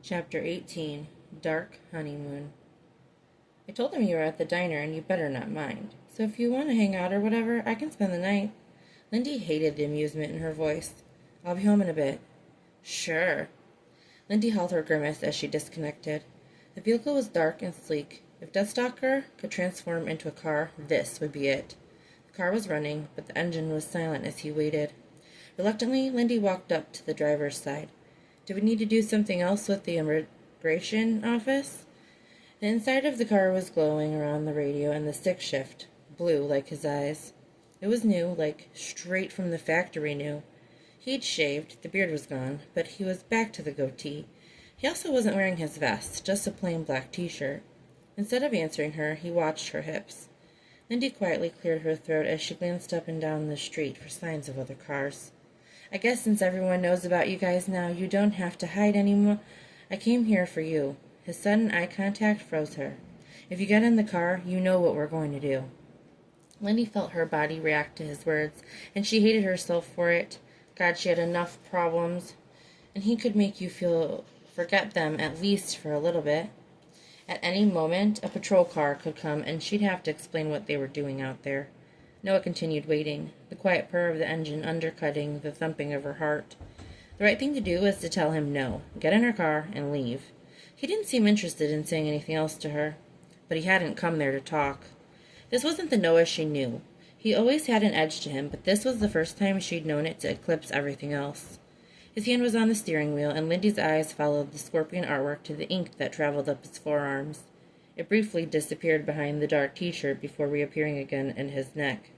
Chapter 18 Dark Honeymoon. I told him you were at the diner and you better not mind. So if you want to hang out or whatever, I can spend the night. Lindy hated the amusement in her voice. I'll be home in a bit. Sure. Lindy held her grimace as she disconnected. The vehicle was dark and sleek. If Deathstalker could transform into a car, this would be it. The car was running, but the engine was silent as he waited. Reluctantly, Lindy walked up to the driver's side. Do we need to do something else with the immigration office? The inside of the car was glowing around the radio, and the stick shift, blue like his eyes. It was new, like straight from the factory new. He'd shaved, the beard was gone, but he was back to the goatee. He also wasn't wearing his vest, just a plain black t-shirt. Instead of answering her, he watched her hips. Lindy quietly cleared her throat as she glanced up and down the street for signs of other cars. I guess since everyone knows about you guys now, you don't have to hide anymore. I came here for you. His sudden eye contact froze her. If you get in the car, you know what we're going to do. Lindy felt her body react to his words, and she hated herself for it. God, she had enough problems, and he could make you forget them at least for a little bit. At any moment, a patrol car could come, and she'd have to explain what they were doing out there. Noah continued waiting, the quiet purr of the engine undercutting the thumping of her heart. The right thing to do was to tell him no, get in her car, and leave. He didn't seem interested in saying anything else to her, but he hadn't come there to talk. This wasn't the Noah she knew. He always had an edge to him, but this was the first time she'd known it to eclipse everything else. His hand was on the steering wheel, and Lindy's eyes followed the scorpion artwork to the ink that traveled up his forearms. It briefly disappeared behind the dark t-shirt before reappearing again in his neck.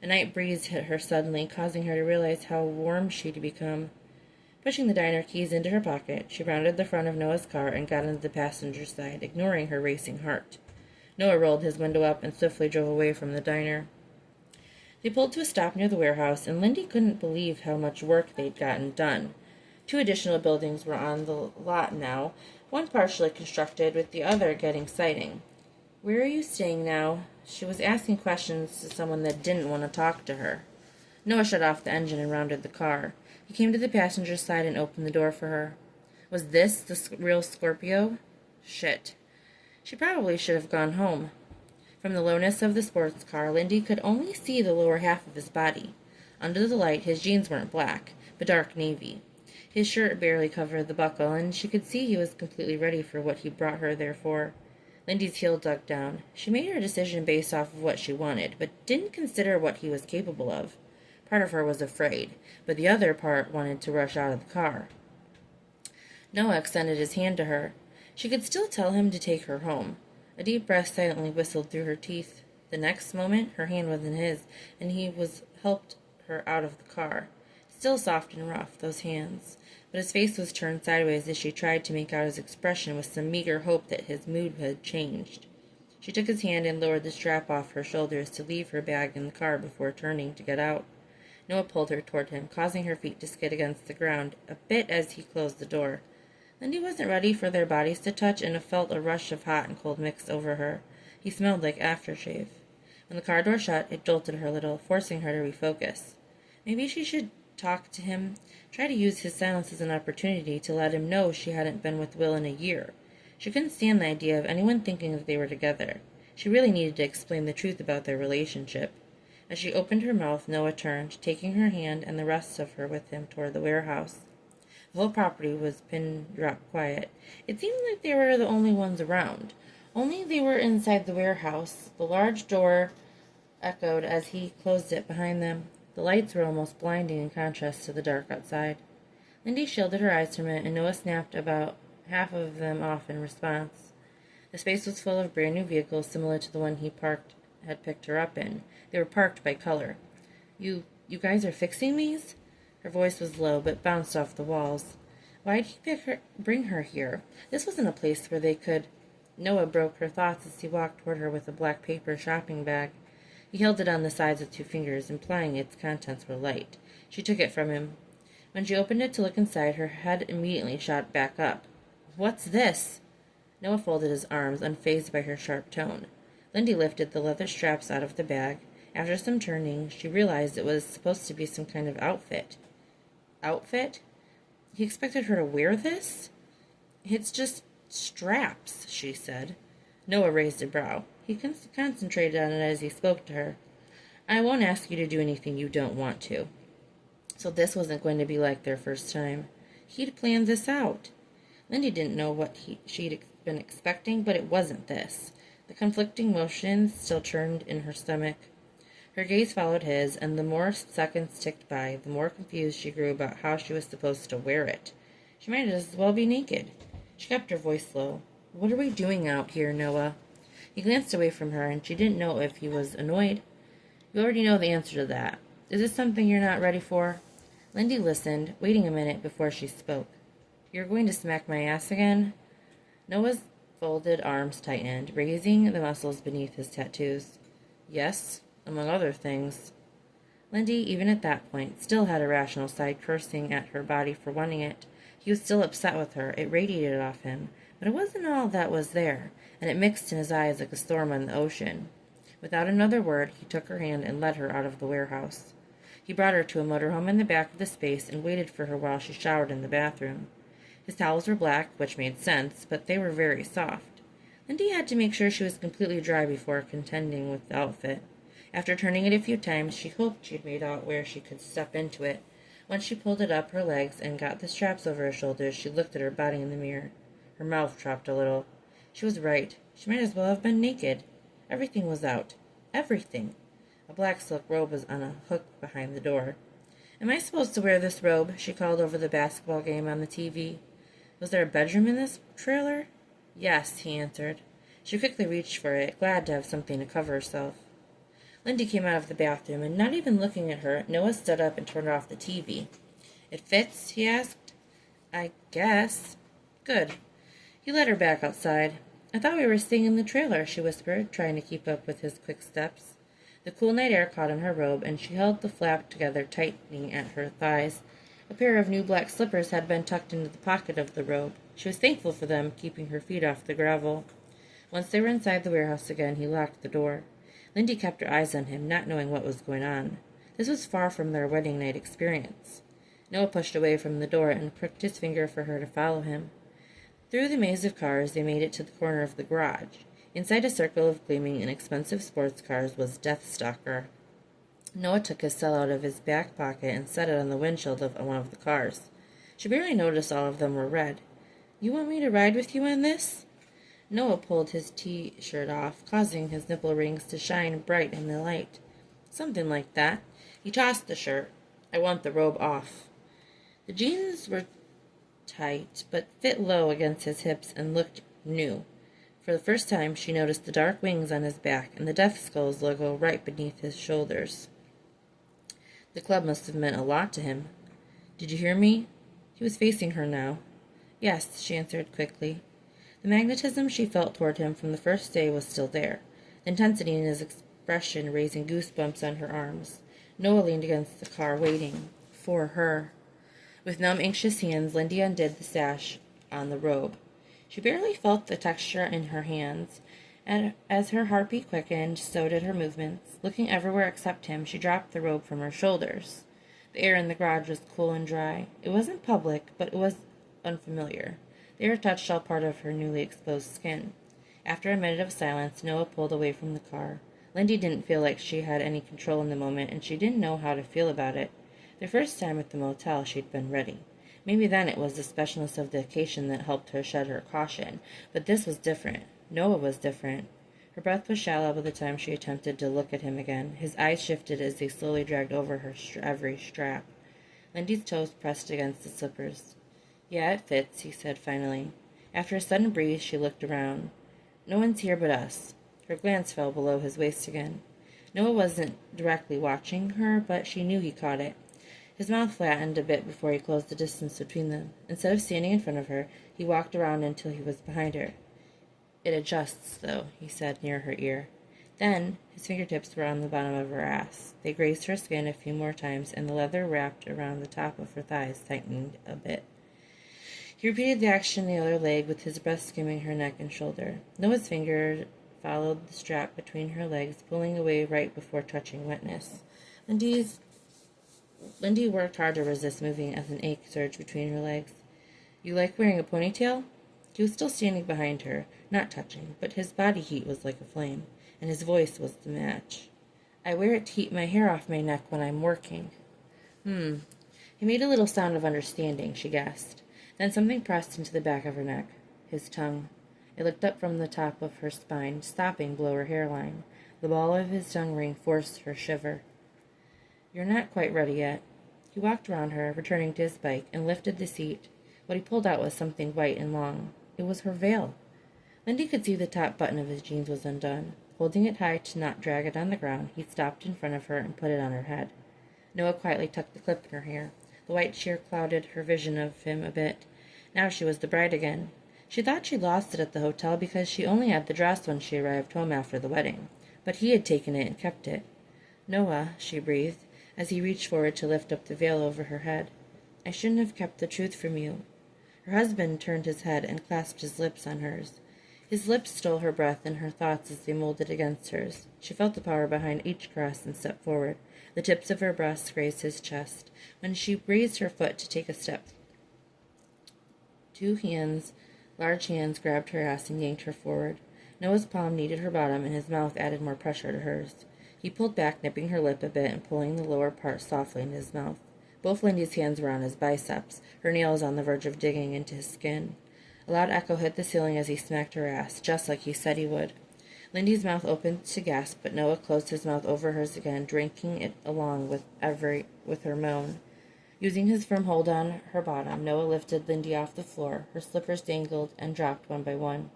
A night breeze hit her suddenly, causing her to realize how warm she'd become. Pushing the diner keys into her pocket, she rounded the front of Noah's car and got into the passenger side, ignoring her racing heart. Noah rolled his window up and swiftly drove away from the diner. They pulled to a stop near the warehouse, and Lindy couldn't believe how much work they'd gotten done. 2 additional buildings were on the lot now, one partially constructed, with the other getting siding. Where are you staying now? She was asking questions to someone that didn't want to talk to her. Noah shut off the engine and rounded the car. He came to the passenger side and opened the door for her. Was this the real Scorpio? Shit. She probably should have gone home. From the lowness of the sports car, Lindy could only see the lower half of his body. Under the light, his jeans weren't black, but dark navy. His shirt barely covered the buckle, and she could see he was completely ready for what he brought her there for. Lindy's heel dug down. She made her decision based off of what she wanted, but didn't consider what he was capable of. Part of her was afraid, but the other part wanted to rush out of the car. Noah extended his hand to her. She could still tell him to take her home. A deep breath silently whistled through her teeth. The next moment, her hand was in his, and he helped her out of the car. Still soft and rough, those hands. But his face was turned sideways as she tried to make out his expression with some meager hope that his mood had changed. She took his hand and lowered the strap off her shoulders to leave her bag in the car before turning to get out. Noah pulled her toward him, causing her feet to skid against the ground a bit as he closed the door. Lindy wasn't ready for their bodies to touch and felt a rush of hot and cold mix over her. He smelled like aftershave. When the car door shut, it jolted her a little, forcing her to refocus. Maybe she should talk to him, try to use his silence as an opportunity to let him know she hadn't been with Will in a year. She couldn't stand the idea of anyone thinking that they were together. She really needed to explain the truth about their relationship. As she opened her mouth, Noah turned, taking her hand and the rest of her with him toward the warehouse. The whole property was pin-drop quiet. It seemed like they were the only ones around. Only they were inside the warehouse. The large door echoed as he closed it behind them. The lights were almost blinding in contrast to the dark outside. Lindy shielded her eyes from it, and Noah snapped about half of them off in response. The space was full of brand new vehicles similar to the one he had picked her up in. They were parked by color. You guys are fixing these? Her voice was low, but bounced off the walls. Why'd he bring her here? This wasn't a place where they could... Noah broke her thoughts as he walked toward her with a black paper shopping bag. He held it on the sides with 2 fingers, implying its contents were light. She took it from him. When she opened it to look inside, her head immediately shot back up. What's this? Noah folded his arms, unfazed by her sharp tone. Lindy lifted the leather straps out of the bag. After some turning, she realized it was supposed to be some kind of outfit. Outfit? He expected her to wear this? It's just straps, she said. Noah raised a brow. He concentrated on it as he spoke to her. I won't ask you to do anything you don't want to. So this wasn't going to be like their first time. He'd planned this out. Lindy didn't know what she'd been expecting, but it wasn't this. The conflicting emotions still churned in her stomach. Her gaze followed his, and the more seconds ticked by, the more confused she grew about how she was supposed to wear it. She might as well be naked. She kept her voice low. What are we doing out here, Noah? He glanced away from her, and she didn't know if he was annoyed. You already know the answer to that. Is this something you're not ready for? Lindy listened, waiting a minute before she spoke. You're going to smack my ass again? Noah's folded arms tightened, raising the muscles beneath his tattoos. Yes, among other things. Lindy, even at that point, still had a rational side cursing at her body for wanting it. He was still upset with her. It radiated off him. But it wasn't all that was there, and it mixed in his eyes like a storm on the ocean. Without another word, he took her hand and led her out of the warehouse. He brought her to a motorhome in the back of the space and waited for her while she showered in the bathroom. His towels were black, which made sense, but they were very soft. Lindy had to make sure she was completely dry before contending with the outfit. After turning it a few times, she hoped she'd made out where she could step into it. Once she pulled it up her legs and got the straps over her shoulders, she looked at her body in the mirror. Her mouth dropped a little. She was right. She might as well have been naked. Everything was out. Everything. A black silk robe was on a hook behind the door. Am I supposed to wear this robe? She called over the basketball game on the TV. Was there a bedroom in this trailer? Yes, he answered. She quickly reached for it, glad to have something to cover herself. Lindy came out of the bathroom, and not even looking at her, Noah stood up and turned off the TV. It fits? He asked. I guess. Good. He led her back outside. I thought we were staying in the trailer, she whispered, trying to keep up with his quick steps. The cool night air caught on her robe, and she held the flap together, tightening at her thighs. A pair of new black slippers had been tucked into the pocket of the robe. She was thankful for them, keeping her feet off the gravel. Once they were inside the warehouse again, he locked the door. Lindy kept her eyes on him, not knowing what was going on. This was far from their wedding night experience. Noah pushed away from the door and crooked his finger for her to follow him. Through the maze of cars, they made it to the corner of the garage. Inside a circle of gleaming and expensive sports cars was Deathstalker. Noah took his cell out of his back pocket and set it on the windshield of one of the cars. She barely noticed all of them were red. You want me to ride with you in this? Noah pulled his T-shirt off, causing his nipple rings to shine bright in the light. Something like that. He tossed the shirt. I want the robe off. The jeans were tight, but fit low against his hips and looked new. For the first time, she noticed the dark wings on his back and the Death Skulls logo right beneath his shoulders. The club must have meant a lot to him. Did you hear me? He was facing her now. Yes, she answered quickly. The magnetism she felt toward him from the first day was still there, the intensity in his expression raising goosebumps on her arms. Noah leaned against the car, waiting for her. With numb, anxious hands, Lindy undid the sash on the robe. She barely felt the texture in her hands, and as her heartbeat quickened, so did her movements. Looking everywhere except him, she dropped the robe from her shoulders. The air in the garage was cool and dry. It wasn't public, but it was unfamiliar. The air touched all part of her newly exposed skin. After a minute of silence, Noah pulled away from the car. Lindy didn't feel like she had any control in the moment, and she didn't know how to feel about it. The first time at the motel, she'd been ready. Maybe then it was the specialness of the occasion that helped her shed her caution, but this was different. Noah was different. Her breath was shallow by the time she attempted to look at him again. His eyes shifted as they slowly dragged over her every strap. Lindy's toes pressed against the slippers. Yeah, it fits, he said finally. After a sudden breeze, she looked around. No one's here but us. Her glance fell below his waist again. Noah wasn't directly watching her, but she knew he caught it. His mouth flattened a bit before he closed the distance between them. Instead of standing in front of her, he walked around until he was behind her. It adjusts, though, he said near her ear. Then, his fingertips were on the bottom of her ass. They grazed her skin a few more times, and the leather wrapped around the top of her thighs tightened a bit. He repeated the action on the other leg, with his breath skimming her neck and shoulder. Noah's finger followed the strap between her legs, pulling away right before touching wetness. Lindy worked hard to resist moving as an ache surged between her legs. You like wearing a ponytail? He was still standing behind her, not touching, but his body heat was like a flame, and his voice was the match. I wear it to keep my hair off my neck when I'm working. He made a little sound of understanding, she guessed. Then something pressed into the back of her neck. His tongue. It looked up from the top of her spine, stopping below her hairline. The ball of his tongue ring forced her shiver. You're not quite ready yet. He walked around her, returning to his bike, and lifted the seat. What he pulled out was something white and long. It was her veil. Lindy could see the top button of his jeans was undone. Holding it high to not drag it on the ground, he stopped in front of her and put it on her head. Noah quietly tucked the clip in her hair. The white sheer clouded her vision of him a bit. Now she was the bride again. She thought she'd lost it at the hotel because she only had the dress when she arrived home after the wedding. But he had taken it and kept it. Noah, she breathed, as he reached forward to lift up the veil over her head. I shouldn't have kept the truth from you. Her husband turned his head and clasped his lips on hers. His lips stole her breath and her thoughts as they molded against hers. She felt the power behind each caress and stepped forward. The tips of her breasts grazed his chest. When she raised her foot to take a step, large hands, grabbed her ass and yanked her forward. Noah's palm kneaded her bottom, and his mouth added more pressure to hers. He pulled back, nipping her lip a bit and pulling the lower part softly into his mouth. Both Lindy's hands were on his biceps, her nails on the verge of digging into his skin. A loud echo hit the ceiling as he smacked her ass, just like he said he would. Lindy's mouth opened to gasp, but Noah closed his mouth over hers again, drinking it along with her moan. Using his firm hold on her bottom, Noah lifted Lindy off the floor. Her slippers dangled and dropped one by one.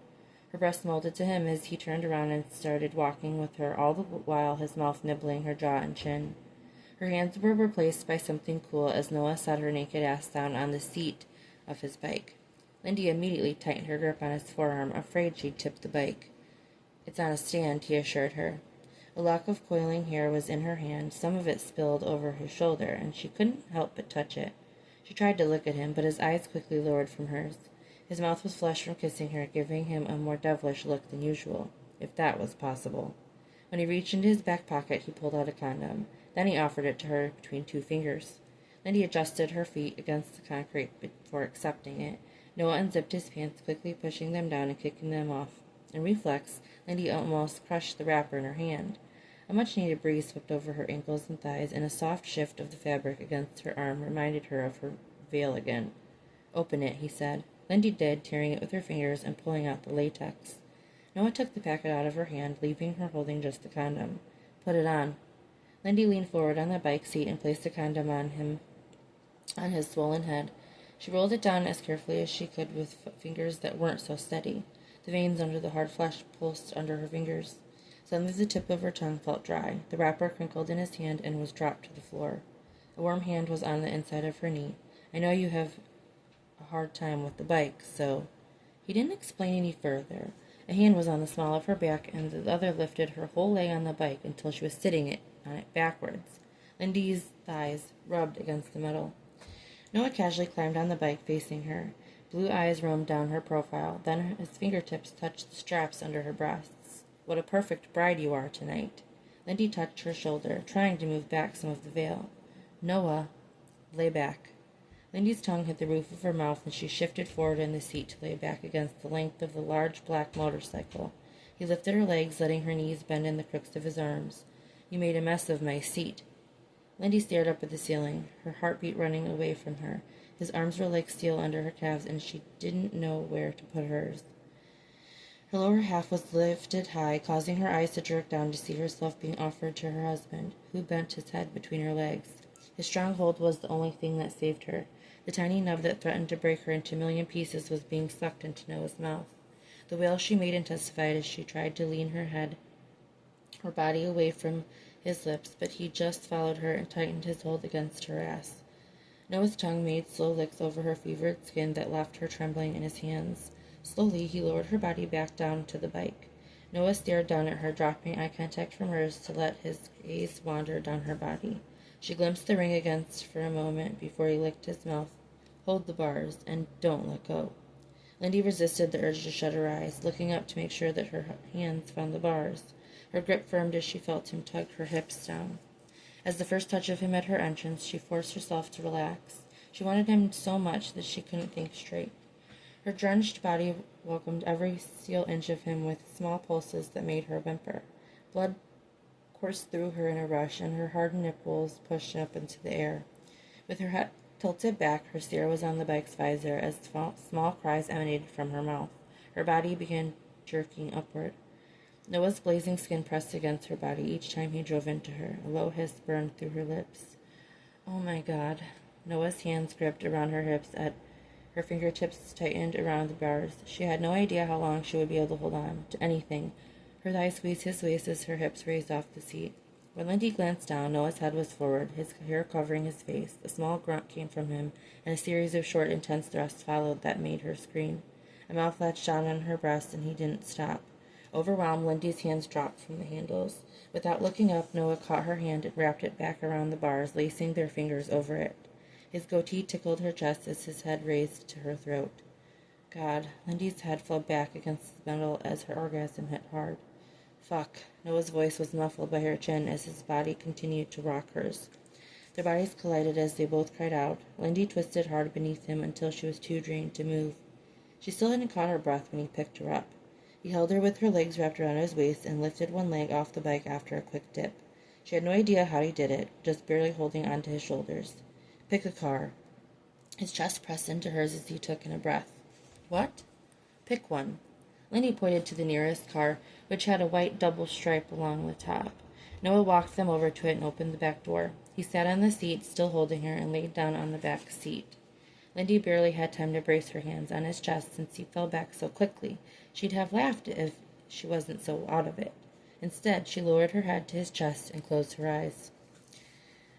Her breast molded to him as he turned around and started walking with her, all the while his mouth nibbling her jaw and chin. Her hands were replaced by something cool as Noah sat her naked ass down on the seat of his bike. Lindy immediately tightened her grip on his forearm, afraid she'd tip the bike. It's on a stand, he assured her. A lock of coiling hair was in her hand. Some of it spilled over his shoulder, and she couldn't help but touch it. She tried to look at him, but his eyes quickly lowered from hers. His mouth was flushed from kissing her, giving him a more devilish look than usual, if that was possible. When he reached into his back pocket, he pulled out a condom. Then he offered it to her between 2 fingers. Lindy adjusted her feet against the concrete before accepting it. Noah unzipped his pants, quickly pushing them down and kicking them off. In reflex, Lindy almost crushed the wrapper in her hand. A much-needed breeze swept over her ankles and thighs, and a soft shift of the fabric against her arm reminded her of her veil again. Open it, he said. Lindy did, tearing it with her fingers and pulling out the latex. Noah took the packet out of her hand, leaving her holding just the condom. Put it on. Lindy leaned forward on the bike seat and placed the condom on his swollen head. She rolled it down as carefully as she could with fingers that weren't so steady. The veins under the hard flesh pulsed under her fingers. Suddenly the tip of her tongue felt dry. The wrapper crinkled in his hand and was dropped to the floor. A warm hand was on the inside of her knee. I know you have a hard time with the bike, so... He didn't explain any further. A hand was on the small of her back, and the other lifted her whole leg on the bike until she was sitting on it backwards. Lindy's thighs rubbed against the metal. Noah casually climbed on the bike, facing her. Blue eyes roamed down her profile. Then his fingertips touched the straps under her breasts. What a perfect bride you are tonight. Lindy touched her shoulder, trying to move back some of the veil. Noah, lay back. Lindy's tongue hit the roof of her mouth, and she shifted forward in the seat to lay back against the length of the large black motorcycle. He lifted her legs, letting her knees bend in the crooks of his arms. You made a mess of my seat. Lindy stared up at the ceiling, her heartbeat running away from her. His arms were like steel under her calves, and she didn't know where to put hers. Her lower half was lifted high, causing her eyes to jerk down to see herself being offered to her husband, who bent his head between her legs. His strong hold was the only thing that saved her. The tiny nub that threatened to break her into a million pieces was being sucked into Noah's mouth. The wail she made intensified as she tried to lean her body away from his lips, but he just followed her and tightened his hold against her ass. Noah's tongue made slow licks over her fevered skin that left her trembling in his hands. Slowly, he lowered her body back down to the bike. Noah stared down at her, dropping eye contact from hers to let his gaze wander down her body. She glimpsed the ring against for a moment before he licked his mouth. Hold the bars, and don't let go. Lindy resisted the urge to shut her eyes, looking up to make sure that her hands found the bars. Her grip firmed as she felt him tug her hips down. As the first touch of him at her entrance, she forced herself to relax. She wanted him so much that she couldn't think straight. Her drenched body welcomed every steel inch of him with small pulses that made her whimper. Blood coursed through her in a rush, and her hardened nipples pushed up into the air. With her head tilted back, her stare was on the bike's visor as small cries emanated from her mouth. Her body began jerking upward. Noah's blazing skin pressed against her body each time he drove into her. A low hiss burned through her lips. Oh my God. Noah's hands gripped around her hips at her fingertips tightened around the bars. She had no idea how long she would be able to hold on to anything. Her thighs squeezed his waist as her hips raised off the seat. When Lindy glanced down, Noah's head was forward, his hair covering his face. A small grunt came from him, and a series of short, intense thrusts followed that made her scream. A mouth latched down on her breast, and he didn't stop. Overwhelmed, Lindy's hands dropped from the handles. Without looking up, Noah caught her hand and wrapped it back around the bars, lacing their fingers over it. His goatee tickled her chest as his head raised to her throat. God, Lindy's head fell back against the metal as her orgasm hit hard. Fuck. Noah's voice was muffled by her chin as his body continued to rock hers. Their bodies collided as they both cried out. Lindy twisted hard beneath him until she was too drained to move. She still hadn't caught her breath when he picked her up. He held her with her legs wrapped around his waist and lifted one leg off the bike after a quick dip. She had no idea how he did it, just barely holding onto his shoulders. Pick a car. His chest pressed into hers as he took in a breath. What? Pick one. Lindy pointed to the nearest car, which had a white double stripe along the top. Noah walked them over to it and opened the back door. He sat on the seat, still holding her, and laid down on the back seat. Lindy barely had time to brace her hands on his chest since he fell back so quickly. She'd have laughed if she wasn't so out of it. Instead, she lowered her head to his chest and closed her eyes.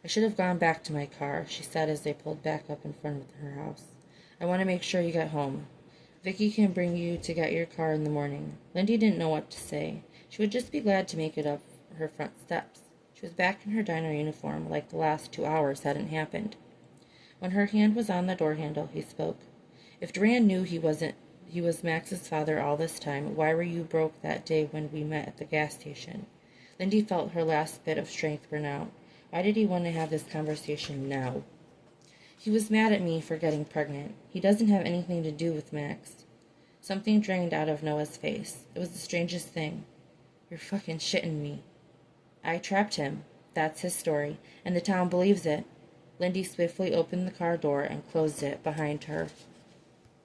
I should have gone back to my car, she said as they pulled back up in front of her house. I want to make sure you get home. Vicky can bring you to get your car in the morning. Lindy didn't know what to say. She would just be glad to make it up her front steps. She was back in her diner uniform, like the last 2 hours hadn't happened. When her hand was on the door handle, he spoke. If Duran knew he was Max's father all this time, why were you broke that day when we met at the gas station? Lindy felt her last bit of strength burn out. Why did he want to have this conversation now? He was mad at me for getting pregnant. He doesn't have anything to do with Max. Something drained out of Noah's face. It was the strangest thing. You're fucking shitting me. I trapped him. That's his story, and the town believes it. Lindy swiftly opened the car door and closed it behind her.